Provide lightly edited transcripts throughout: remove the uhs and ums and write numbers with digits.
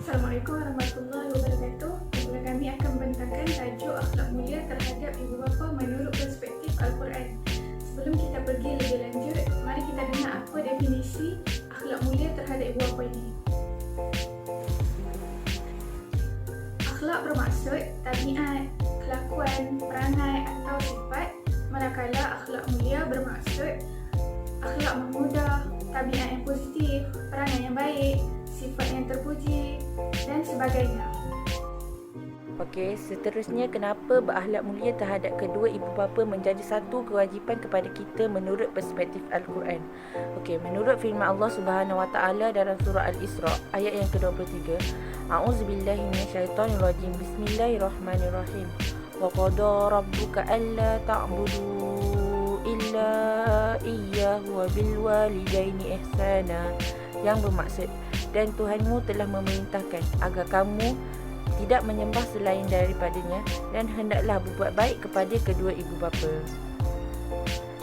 Assalamualaikum warahmatullahi wabarakatuh. Kumpulan kami akan membentangkan tajuk akhlak mulia terhadap ibu bapa menurut perspektif Al-Quran. Sebelum kita pergi lebih lanjut, mari kita dengar apa definisi akhlak mulia terhadap ibu bapa ini. Akhlak bermaksud tabiat, kelakuan, perangai atau sifat, manakala akhlak mulia bermaksud akhlak mahmudah, tabiat yang positif, perangai yang baik, sifat yang terpuji dan sebagainya. Okey, seterusnya kenapa berakhlak mulia terhadap kedua ibu bapa menjadi satu kewajipan kepada kita menurut perspektif Al-Quran. Okey, menurut firman Allah Subhanahu Wa Taala dalam surah Al-Isra ayat yang ke-23, A'udzubillahi minasyaitonirrajim. Bismillahirrahmanirrahim. Wa qada rabbuka alla ta'budu illa iyyahu wa bil walidaini ihsana, yang bermaksud dan Tuhanmu telah memerintahkan agar kamu tidak menyembah selain daripadanya dan hendaklah berbuat baik kepada kedua ibu bapa.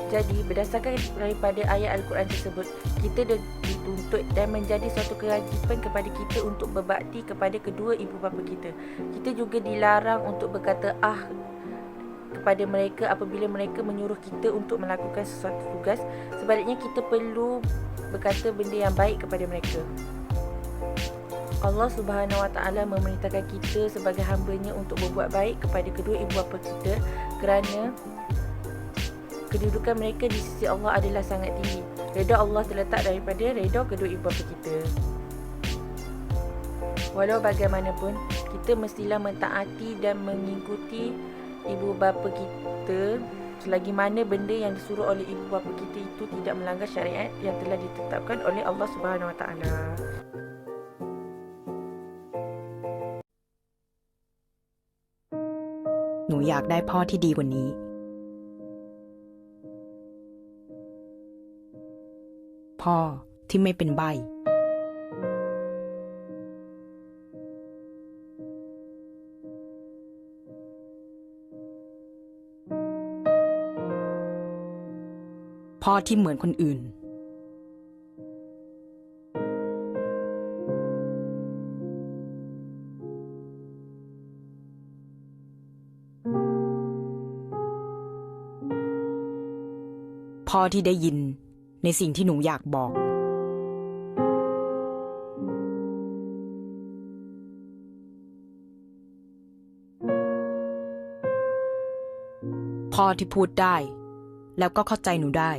Jadi berdasarkan daripada ayat Al-Quran tersebut, kita dituntut dan menjadi suatu kewajipan kepada kita untuk berbakti kepada kedua ibu bapa kita. Kita juga dilarang untuk berkata kepada mereka apabila mereka menyuruh kita untuk melakukan sesuatu tugas. Sebaliknya kita perlu berkata benda yang baik kepada mereka. Allah Subhanahu Wa Taala memerintahkan kita sebagai hamba-Nya untuk berbuat baik kepada kedua ibu bapa kita kerana kedudukan mereka di sisi Allah adalah sangat tinggi. Redha Allah terletak daripada redha kedua ibu bapa kita. Walau bagaimanapun, kita mestilah mentaati dan mengikuti ibu bapa kita selagi mana benda yang disuruh oleh ibu bapa kita itu tidak melanggar syariat yang telah ditetapkan oleh Allah Subhanahu Wa Taala. Hnu อยากได้พ่อที่ดีกว่านี้พ่อที่ไม่เป็นใบ้พ่อที่เหมือนคนอื่นพ่อที่ได้ยินในสิ่งที่หนูอยากบอกพ่อที่พูดได้แล้วก็เข้าใจหนูได้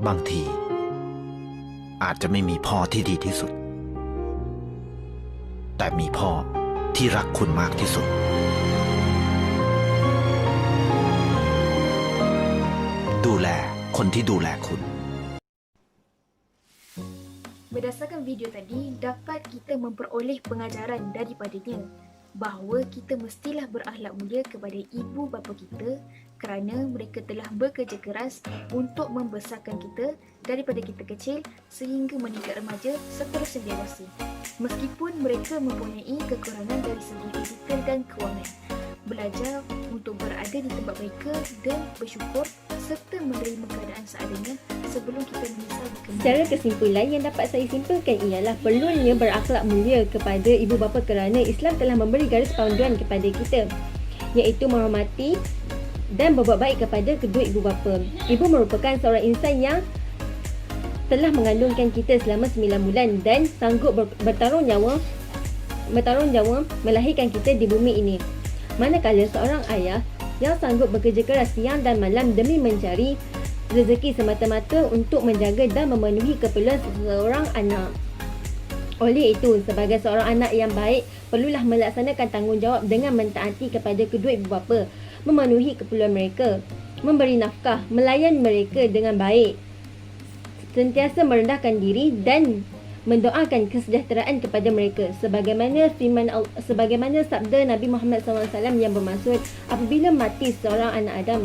บางทีอาจจะไม่มีพ่อที่ดีที่สุดแต่มีพ่อที่รักคุณมากที่สุดดูแลคนที่ดูแลคุณ Berdasarkan video tadi, dapat kita memperoleh pengajaran daripadanya bahawa kita mestilah berakhlak mulia kepada ibu bapa kita kerana mereka telah bekerja keras untuk membesarkan kita daripada kita kecil sehingga meningkat remaja seterusnya dewasa. Meskipun mereka mempunyai kekurangan dari segi fizikal dan kewangan, belajar untuk berada di tempat mereka dan bersyukur serta menerima keadaan seadanya sebelum kita menyesal di kemudian. Secara kesimpulan yang dapat saya simpulkan ialah perlunya berakhlak mulia kepada ibu bapa kerana Islam telah memberi garis panduan kepada kita, iaitu menghormati dan berbuat baik kepada kedua ibu bapa. Ibu merupakan seorang insan yang telah mengandungkan kita selama 9 bulan dan sanggup bertaruh nyawa melahirkan kita di bumi ini. Manakala seorang ayah yang sanggup bekerja keras siang dan malam demi mencari rezeki semata-mata untuk menjaga dan memenuhi keperluan seseorang anak. Oleh itu, sebagai seorang anak yang baik, perlulah melaksanakan tanggungjawab dengan mentaati kepada kedua ibu bapa, memenuhi keperluan mereka, memberi nafkah, melayan mereka dengan baik, sentiasa merendahkan diri dan mendoakan kesejahteraan kepada mereka sebagaimana sabda Nabi Muhammad SAW yang bermaksud, apabila mati seorang anak Adam,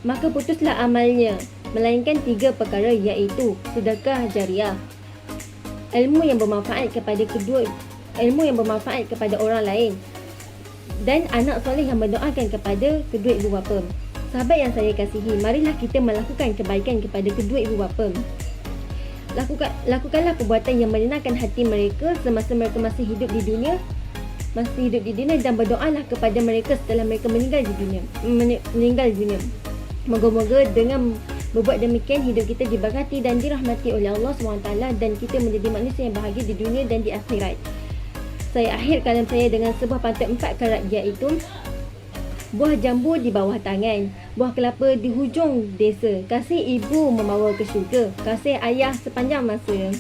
maka putuslah amalnya, melainkan 3 perkara, iaitu sedekah jariah, ilmu yang bermanfaat kepada orang lain, dan anak soleh yang mendoakan kepada kedua ibu bapa. Sahabat yang saya kasihi, marilah kita melakukan kebaikan kepada kedua ibu bapa. Lakukanlah perbuatan yang menyenangkan hati mereka semasa mereka masih hidup di dunia dan berdoalah kepada mereka setelah mereka meninggal dunia. Moga-moga dengan berbuat demikian hidup kita diberkati dan dirahmati oleh Allah SWT dan kita menjadi manusia yang bahagia di dunia dan di akhirat. Saya akhir kalam saya dengan sebuah pantun 4 karat, iaitu buah jambu di bawah tangan, buah kelapa di hujung desa, kasih ibu membawa ke syurga, kasih ayah sepanjang masa.